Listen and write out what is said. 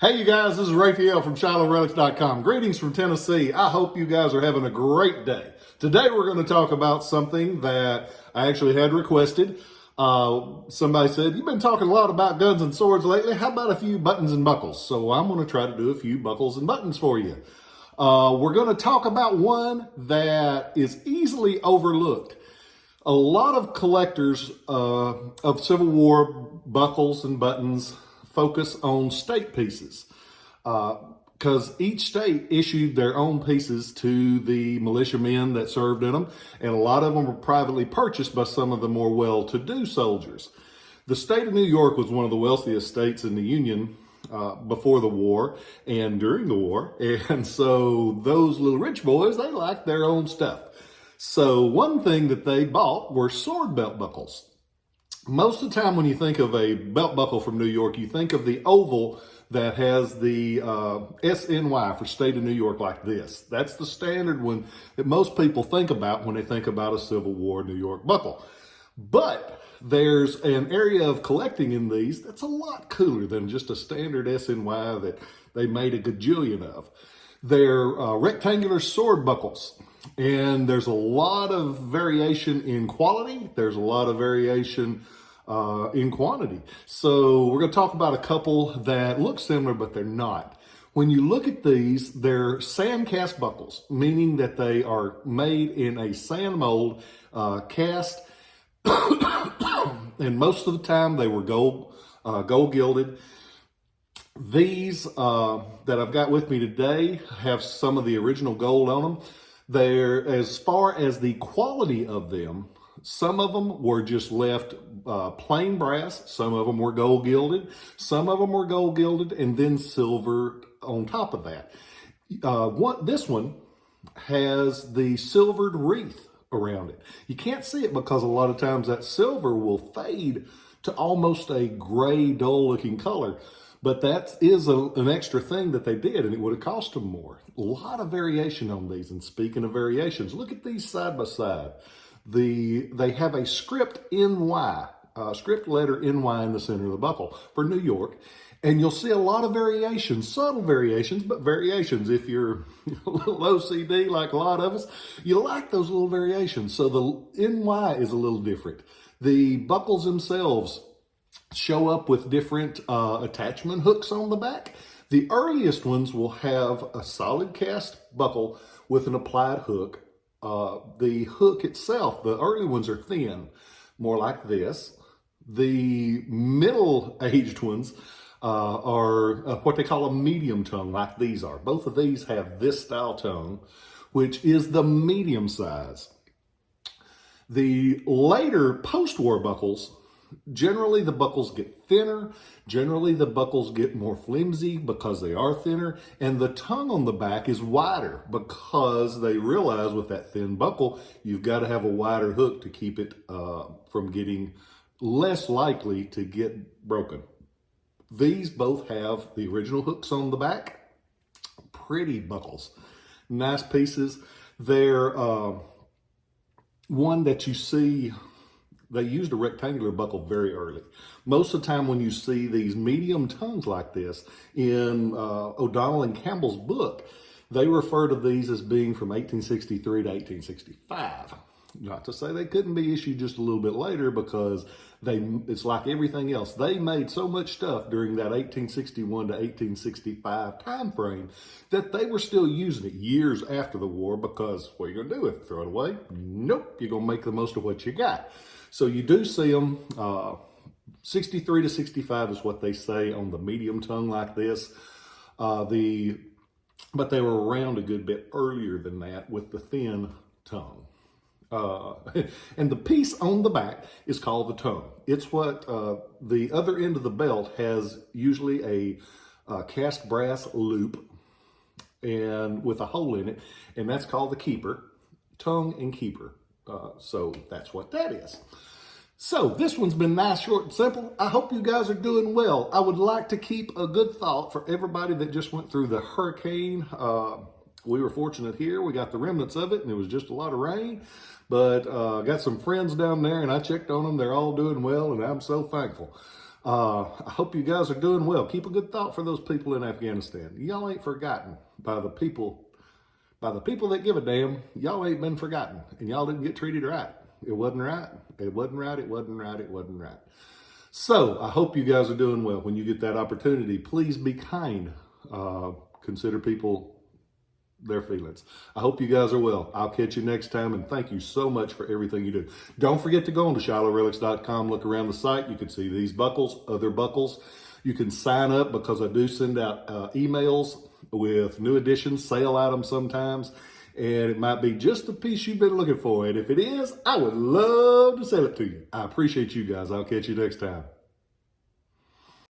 Hey, you guys, this is Rafael from Relics.com. Greetings from Tennessee. I hope you guys are having a great day. Today, we're going to talk about something that I actually had requested. Somebody said, you've been talking a lot about guns and swords lately. How about a few buttons and buckles? So I'm going to try to do a few buckles and buttons for you. We're going to talk about one that is easily overlooked. A lot of collectors of Civil War buckles and buttons focus on state pieces because each state issued their own pieces to the militiamen that served in them, and a lot of them were privately purchased by some of the more well-to-do soldiers. The state of New York was one of the wealthiest states in the Union before the war and during the war, and so those little rich boys, they liked their own stuff. So one thing that they bought were sword belt buckles. Most of the time when you think of a belt buckle from New York, you think of the oval that has the SNY for state of New York like this. That's the standard one that most people think about when they think about a Civil War New York buckle. But there's an area of collecting in these that's a lot cooler than just a standard SNY that they made a gajillion of. They're rectangular sword buckles. And there's a lot of variation in quality. There's a lot of variation in quantity. So we're going to talk about a couple that look similar, but they're not. When you look at these, they're sand cast buckles, meaning that they are made in a sand mold cast. And most of the time they were gold gilded. These that I've got with me today have some of the original gold on them. They're, as far as the quality of them, some of them were just left plain brass. Some of them were gold gilded. Some of them were gold gilded and then silver on top of that. This one has the silvered wreath around it. You can't see it because a lot of times that silver will fade to almost a gray, dull looking color. But that is an extra thing that they did, and it would have cost them more. A lot of variation on these. And speaking of variations, look at these side by side. They have a script NY, script letter NY in the center of the buckle for New York. And you'll see a lot of variations, subtle variations, but variations. If you're a little OCD like a lot of us, you like those little variations. So the NY is a little different. The buckles themselves show up with different attachment hooks on the back. The earliest ones will have a solid cast buckle with an applied hook. The hook itself, the early ones are thin, more like this. The middle-aged ones are what they call a medium tongue, like these are. Both of these have this style tongue, which is the medium size. The later post-war buckles, generally the buckles get thinner, generally the buckles get more flimsy because they are thinner, and the tongue on the back is wider because they realize with that thin buckle, you've got to have a wider hook to keep it from getting less likely to get broken. These both have the original hooks on the back. Pretty buckles. Nice pieces. They're one that you see. They used a rectangular buckle very early. Most of the time when you see these medium tongues like this in O'Donnell and Campbell's book, they refer to these as being from 1863 to 1865. Not to say they couldn't be issued just a little bit later, because it's like everything else. They made so much stuff during that 1861 to 1865 time frame that they were still using it years after the war, because what are you going to do with it? Throw it away? Nope. You're going to make the most of what you got. So you do see them, 63 to 65 is what they say on the medium tongue like this. But they were around a good bit earlier than that with the thin tongue. And the piece on the back is called the tongue. It's what the other end of the belt has, usually a cast brass loop and with a hole in it, and that's called the keeper, tongue and keeper. So that's what that is. So this one's been nice, short, and simple. I hope you guys are doing well. I would like to keep a good thought for everybody that just went through the hurricane. We were fortunate here. We got the remnants of it, and it was just a lot of rain. But got some friends down there, and I checked on them. They're all doing well, and I'm so thankful. I hope you guys are doing well. Keep a good thought for those people in Afghanistan. Y'all ain't forgotten by the people that give a damn. Y'all ain't been forgotten, and y'all didn't get treated right. It wasn't right. It wasn't right. It wasn't right. It wasn't right. So I hope you guys are doing well. When you get that opportunity, please be kind. Consider people their feelings. I hope you guys are well. I'll catch you next time, and thank you so much for everything you do. Don't forget to go on to ShilohRelics.com, look around the site. You can see these buckles, other buckles. You can sign up because I do send out emails with new editions, sale items sometimes, and it might be just the piece you've been looking for. And if it is, I would love to sell it to you. I appreciate you guys. I'll catch you next time.